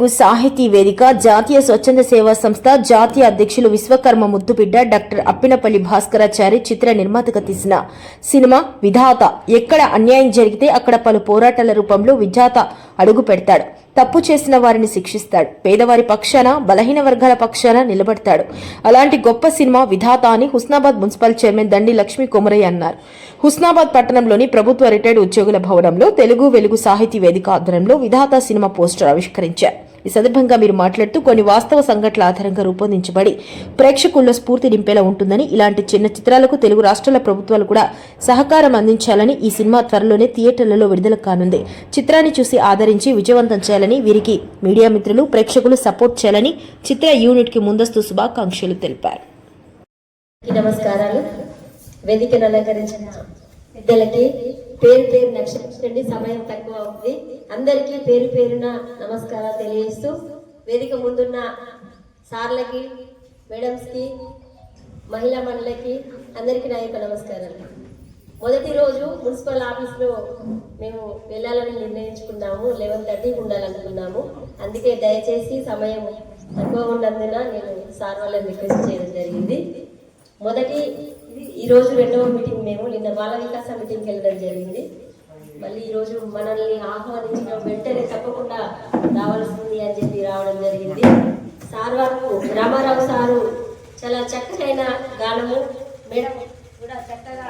వెలుగు సాహితీ వేదిక జాతీయ స్వచ్ఛంద సేవా సంస్థ జాతీయ అధ్యక్షులు విశ్వకర్మ ముద్దుబిడ్డ డాక్టర్ అప్పినపల్లి భాస్కరాచారి చిత్ర నిర్మాతగా తీసిన సినిమా విధాత. ఎక్కడ అన్యాయం జరిగితే అక్కడ పలు పోరాటాల రూపంలో విధాత అడుగు పెడతాడు. తప్పు చేసిన వారిని శిక్షిస్తాడు. పేదవారి పక్షాన, బలహీన వర్గాల పక్షాన నిలబడతాడు. అలాంటి గొప్ప సినిమా విధాత అని హుస్నాబాద్ మున్సిపల్ చైర్మన్ దండి లక్ష్మీ కొమరయ్య అన్నారు. హుస్నాబాద్ పట్టణంలోని ప్రభుత్వ రిటైర్డ్ ఉద్యోగుల భవనంలో తెలుగు వెలుగు సాహితీ వేదిక ఆధ్వర్యంలో విధాత సినిమా పోస్టర్ ఆవిష్కరించారు. ఈ సందర్భంగా మీరు మాట్లాడుతూ కొన్ని వాస్తవ సంఘటనల ఆధారంగా రూపొందించబడి ప్రేక్షకుల్లో స్ఫూర్తి నింపేలా ఉంటుందని, ఇలాంటి చిన్న చిత్రాలకు తెలుగు రాష్ట్రాల ప్రభుత్వాలు కూడా సహకారం అందించాలని, ఈ సినిమా త్వరలోనే థియేటర్లలో విడుదల కానుంది. చిత్రాన్ని చూసి ఆదరించి విజయవంతం చేయాలని, వీరికి మీడియా మిత్రులు, ప్రేక్షకులు సపోర్ట్ చేయాలని చిత్ర యూనిట్ కి ముందస్తు శుభాకాంక్షలు తెలిపారు. నమస్కారాలు. వేదికను అలంకరించిన పెద్దలకి పేరు పేరు నక్షత్రండి. సమయం తక్కువ అవుతుంది. అందరికీ పేరు పేరున నమస్కారాలు తెలియజేస్తూ, వేదిక ముందున్న సార్లకి, మేడమ్స్ కి, మహిళా మండలికి అందరికీ నా యొక్క నమస్కారాలు. మొదటి రోజు మున్సిపల్ ఆఫీస్లో మేము వెళ్ళాలని నిర్ణయించుకున్నాము. 11:30 ఉండాలనుకున్నాము. అందుకే దయచేసి సమయం తక్కువ ఉన్నందున నేను సార్ వాళ్ళని రిక్వెస్ట్ చేయడం జరిగింది. ఈరోజు రెండవ మీటింగ్. మేము నిన్న బాల వికాస మీటింగ్కి వెళ్ళడం జరిగింది. మళ్ళీ ఈరోజు మనల్ని ఆహ్వానించిన వెంటనే తప్పకుండా రావాల్సింది అని చెప్పి రావడం జరిగింది. సార్ వారు రామారావు సారు చాలా చక్కనైన గానము, మేడం కూడా చక్కగా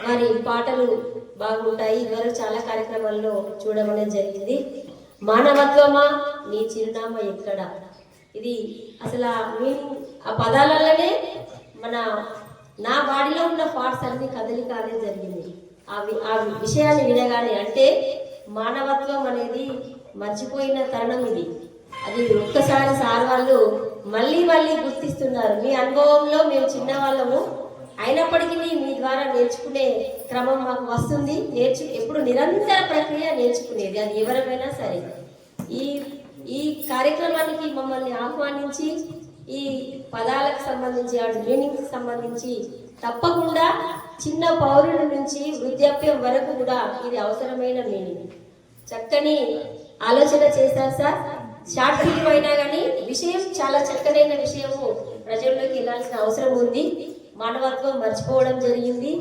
వారి పాటలు బాగుంటాయి. ఇదివరకు చాలా కార్యక్రమాల్లో చూడడం జరిగింది. మానవత్వమా నీ చిరునామా ఎక్కడ, ఇది అసలు ఆ పదాలలోనే నా బాడీలో ఉన్న పార్ట్స్ అన్ని కదలిక అనేది జరిగింది. ఆ విషయాన్ని వినగానే, అంటే మానవత్వం అనేది మర్చిపోయిన తరుణం ఇది. అది ఒక్కసారి సార్ వాళ్ళు మళ్ళీ గుర్తిస్తున్నారు. మీ అనుభవంలో మేము చిన్నవాళ్ళము అయినప్పటికీ మీ ద్వారా నేర్చుకునే క్రమం మాకు వస్తుంది. ఎప్పుడు నిరంతర ప్రక్రియ నేర్చుకునేది, అది ఎవరైనా సరే. ఈ కార్యక్రమానికి మమ్మల్ని ఆహ్వానించి ఈ పదాలకు సంబంధించి, వాటి మీనింగ్కి సంబంధించి తప్పకుండా చిన్న పౌరుల నుంచి వృద్ధాప్యం వరకు కూడా ఇది అవసరమైన మీనింగ్. చక్కని ఆలోచన చేశారు సార్. షార్ట్ ఫిల్మ్ అయినా కానీ విషయం చాలా చక్కనైన విషయము ప్రజల్లోకి వెళ్ళాల్సిన అవసరం ఉంది. మానవత్వం మర్చిపోవడం జరిగింది.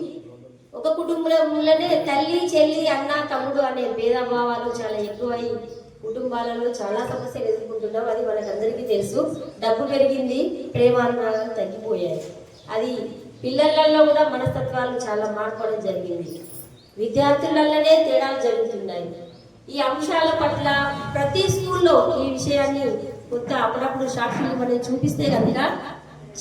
ఒక కుటుంబంలోనే తల్లి, చెల్లి, అన్న, తమ్ముడు అనే భేదభావాలు చాలా ఎక్కువై కుటుంబాలలో చాలా సమస్యలు ఎదుర్కొంటున్నాం. అది మనకందరికీ తెలుసు. డబ్బు పెరిగింది, ప్రేమానురాగాలు తగ్గిపోయాయి. అది పిల్లలలో కూడా మనస్తత్వాలు చాలా మార్పడం జరిగింది. విద్యార్థులలోనే తేడాలు జరుగుతున్నాయి. ఈ అంశాల పట్ల ప్రతి స్కూల్లో ఈ విషయాన్ని కొంత అప్పుడప్పుడు షార్ట్ ఫిల్మ్ అనేది చూపిస్తే కనుక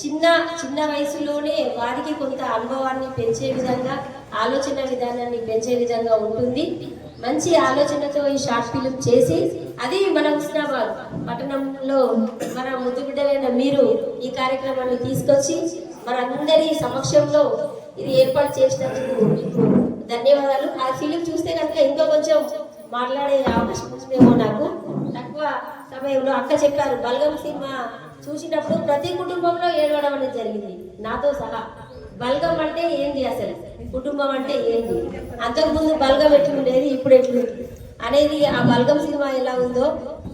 చిన్న వయసులోనే వారికి కొంత అనుభవాన్ని పెంచే విధంగా, ఆలోచన విధానాన్ని పెంచే విధంగా ఉంటుంది. మంచి ఆలోచనతో ఈ షార్ట్ ఫిల్మ్ చేసి అది మన హుస్నాబాద్ పట్టణంలో మన ముద్దుబిడ్డలైన మీరు ఈ కార్యక్రమాన్ని తీసుకొచ్చి మనందరి సమక్షంలో ఇది ఏర్పాటు చేసినందుకు ధన్యవాదాలు. ఆ ఫిలిం చూస్తే కనుక ఇంకా కొంచెం మాట్లాడే అవకాశం ఉంటుందేమో. నాకు తక్కువ సమయంలో అక్క చెప్పారు, బల్గం సినిమా చూసినప్పుడు ప్రతి కుటుంబంలో ఏడవడం అనేది జరిగింది, నాతో సహా. బల్గం అంటే ఏంది, అసలు కుటుంబం అంటే ఏంది, అంతకుముందు బల్గం ఎట్లుండేది, ఇప్పుడు ఎట్లుంది అనేది, ఆ బల్గం సినిమా ఎలా ఉందో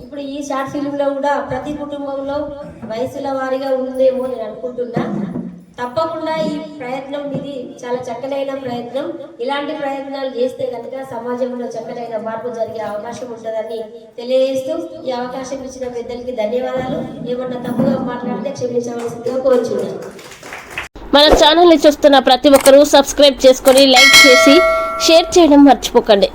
ఇప్పుడు ఈ షార్ట్ ఫిల్మ్లో కూడా ప్రతి కుటుంబంలో వయసుల వారీగా ఉందేమో నేను అనుకుంటున్నా. తప్పకుండా ఈ ప్రయత్నం ఇది చాలా చక్కనైన ప్రయత్నం. ఇలాంటి ప్రయత్నాలు చేస్తే కనుక సమాజంలో చక్కనైన మార్పు జరిగే అవకాశం ఉంటుందని తెలియజేస్తూ ఈ అవకాశం ఇచ్చిన పెద్దలకి ధన్యవాదాలు. ఏమన్నా తప్పుగా మాట్లాడితే క్షమించవలసిందిగా కోరుచున్నాను. మన ఛానల్ని చూస్తున్న ప్రతి ఒక్కరూ సబ్స్క్రైబ్ చేసుకొని, లైక్ చేసి, షేర్ చేయడం మర్చిపోకండి.